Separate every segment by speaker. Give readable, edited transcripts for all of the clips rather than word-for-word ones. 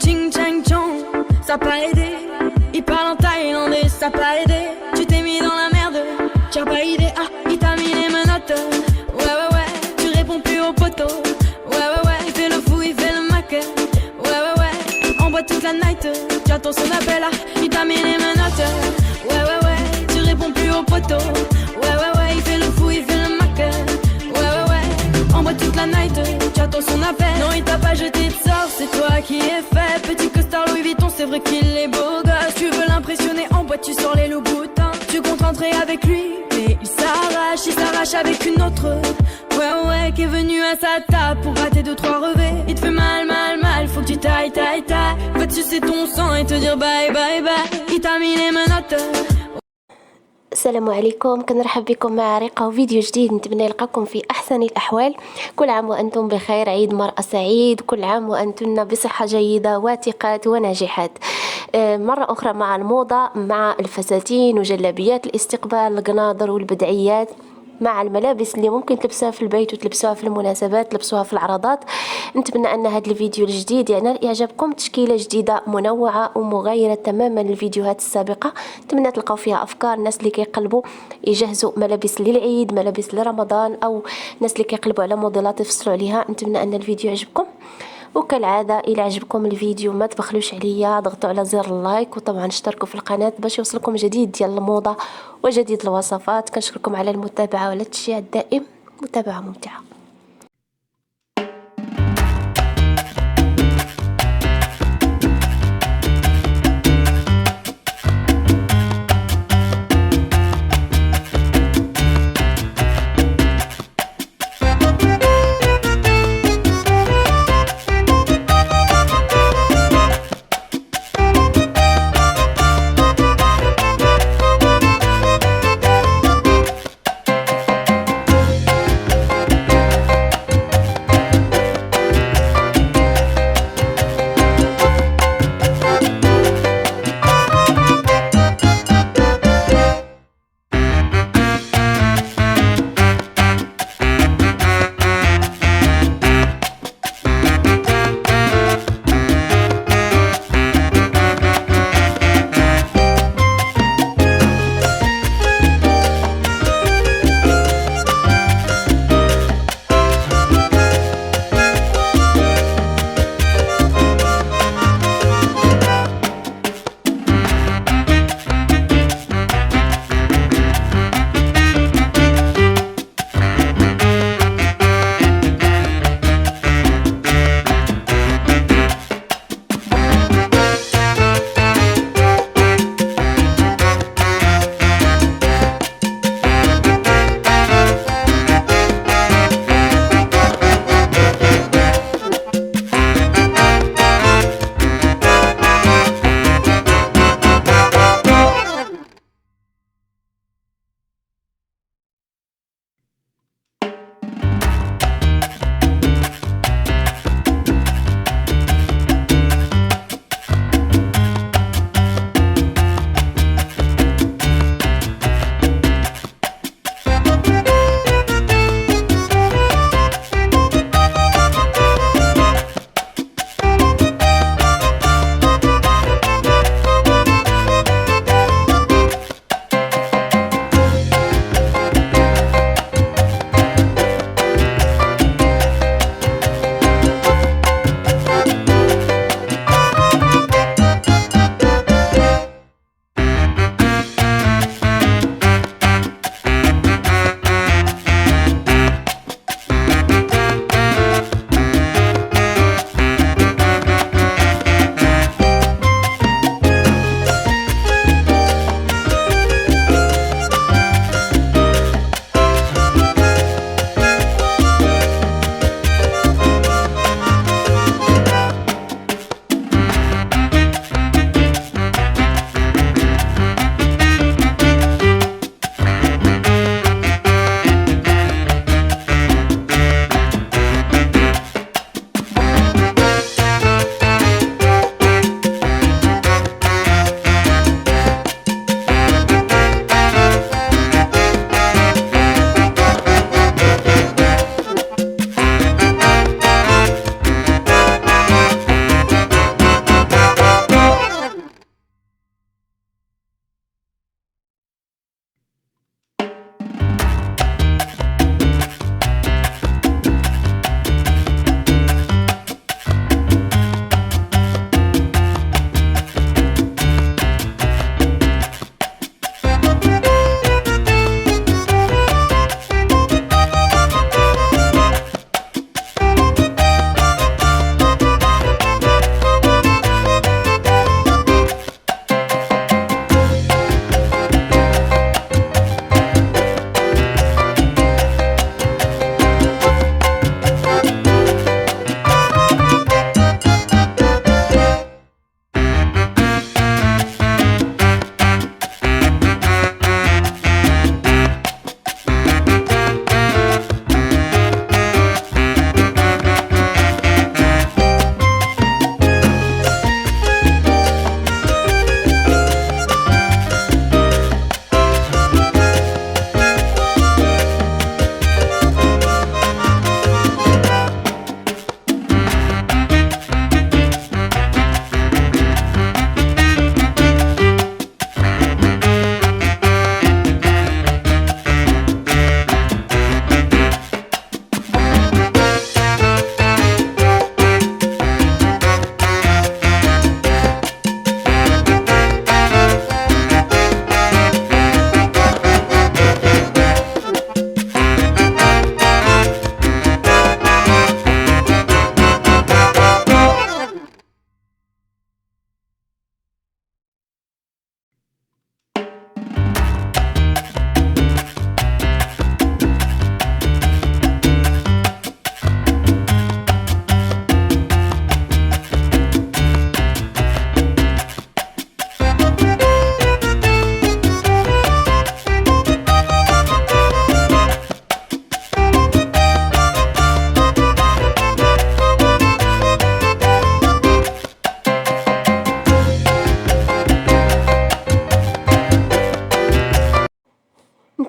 Speaker 1: ching chang chong, ça pas aidé. Il parle en thaïlandais, ça pas aidé. Tu t'es mis dans la merde, tu as pas idée. Ah, il t'a mis les menottes. Ouais, ouais, ouais, tu réponds plus au poteau. Ouais, ouais, ouais, il fait le fou, il fait le mac. Ouais, ouais, ouais, on boit toute la night. Tu attends son appel, ah, il t'a mis les menottes. Ouais, ouais, ouais, tu réponds plus au poteau. Ouais, ouais, ouais, il fait le fou, il fait le mac. Ouais, ouais, ouais, on boit toute la night. Tu attends son appel. Non, il t'a pas jeté de sort, c'est toi qui es fait. Petit costard Louis Vuitton, c'est vrai qu'il est beau gosse. Tu veux l'impressionner en boîte, tu sors les loups boutins. Tu comptes rentrer avec lui, mais il s'arrache avec une autre. Ouais, ouais, qui est venu à sa table pour rater 2-3 revêts. Il te fait mal, mal, mal, faut que tu tailles. Va te sucer ton sang et te dire bye, bye, bye. Il t'a mis les menottes.
Speaker 2: السلام عليكم، كنرحب بكم مع رقة وفيديو جديد. نتمنى يلقاكم في أحسن الأحوال. كل عام وأنتم بخير، عيد مرأة سعيد. كل عام وأنتن بصحة جيدة وثقات وناجحات. مرة أخرى مع الموضة، مع الفساتين وجلابيات الاستقبال، القناضر والبدعيات، مع الملابس اللي ممكن تلبسوها في البيت وتلبسوها في المناسبات، تلبسوها في العرضات. نتمنى أن هذا الفيديو الجديد يعجبكم. تشكيلة جديدة منوعة ومغايرة تماما للفيديوهات السابقة. نتمنى تلقاو فيها أفكار الناس اللي كيقلبوا يجهزوا ملابس للعيد، ملابس لرمضان، أو ناس اللي كيقلبوا على موديلات يفصلوا عليها. نتمنى أن الفيديو يعجبكم، وكالعادة إلى عجبكم الفيديو ما تبخلوش عليا، ضغطوا على زر اللايك، وطبعا اشتركوا في القناة باش يوصلكم جديد ديال الموضة وجديد الوصفات. كنشكركم على المتابعة والتشجيع الدائم. متابعة ممتعة.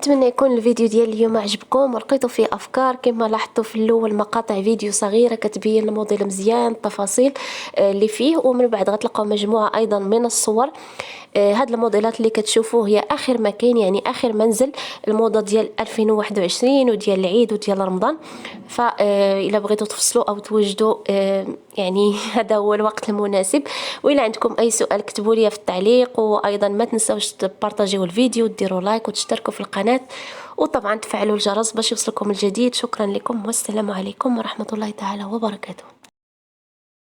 Speaker 2: نتمنى يكون الفيديو ديال اليوم عجبكم ولقيتوا فيه افكار. كما لاحظتوا في الاول مقاطع فيديو صغيره كتبين الموديل مزيان، التفاصيل اللي فيه، ومن بعد غتلقاو مجموعه ايضا من الصور. هاد الموديلات اللي كتشوفوه هي اخر ما كاين، يعني اخر منزل الموضه ديال 2021 وديال العيد وديال رمضان. فإلا بغيتوا تفصلوا او توجدوا يعني هذا هو الوقت المناسب. وإلا عندكم اي سؤال كتبوا لي في التعليق، وايضا ما تنساوش تبارطاجيو الفيديو، ديروا لايك وتشتركوا في القناه، وطبعا تفعلوا الجرس باش يوصلكم الجديد. شكرا لكم والسلام عليكم ورحمه الله تعالى وبركاته.